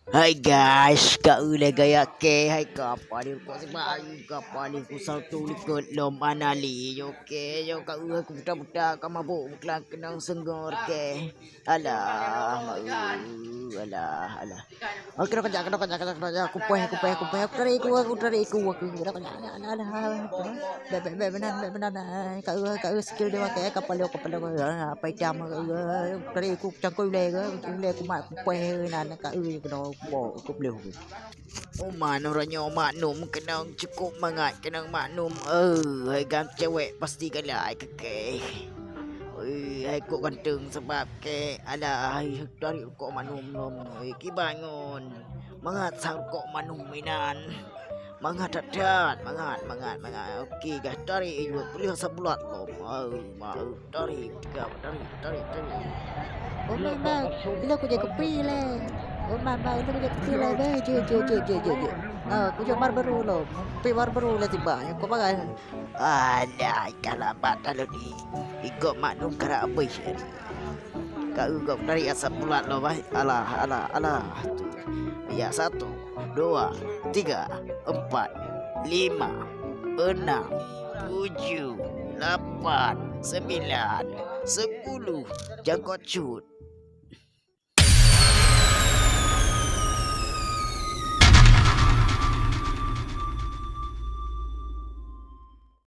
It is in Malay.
Hai guys, kau udah gaya ke? Hai kapa ni kau sebab kapa ni ku satu likut lom anali. Oke, yo kau aku buta-buta kau mabuk kelak kenang senggor ke. Alah, alah. Oke, kena aku puai. Aku tarik aku. Alah. Benar. Kau skill dia pakai kapal lo. Apa jam tarik aku cangkul le aku mak aku puai nan kau kena aku boleh. Oh mana orangnya maknum kena cukup mangat kena maknum. Hai gang cewek pasti galai keke. Oi, hai kok ganteng sebab ke alah hai dari kok manum nom. Ki bangun. Mangat sang kok manum minan. Mangat dadat, mangat. Okey guys, tarik juga boleh sebulat lo. Mau tarik. Oh mama, bila aku jaga kopi le. Oh mama, bila aku jaga kopi le. Je. Aku jual baru lo. Kopi baru le tiba. Kau pakai. Alah, kalau batal ni. Ikut maklum kara apa sih. Kau tarik asap bulat lo, bah. Alah. Ya, 1, 2, 3, 4, 5, 6, 7, 8, 9, 10. Jangan cut.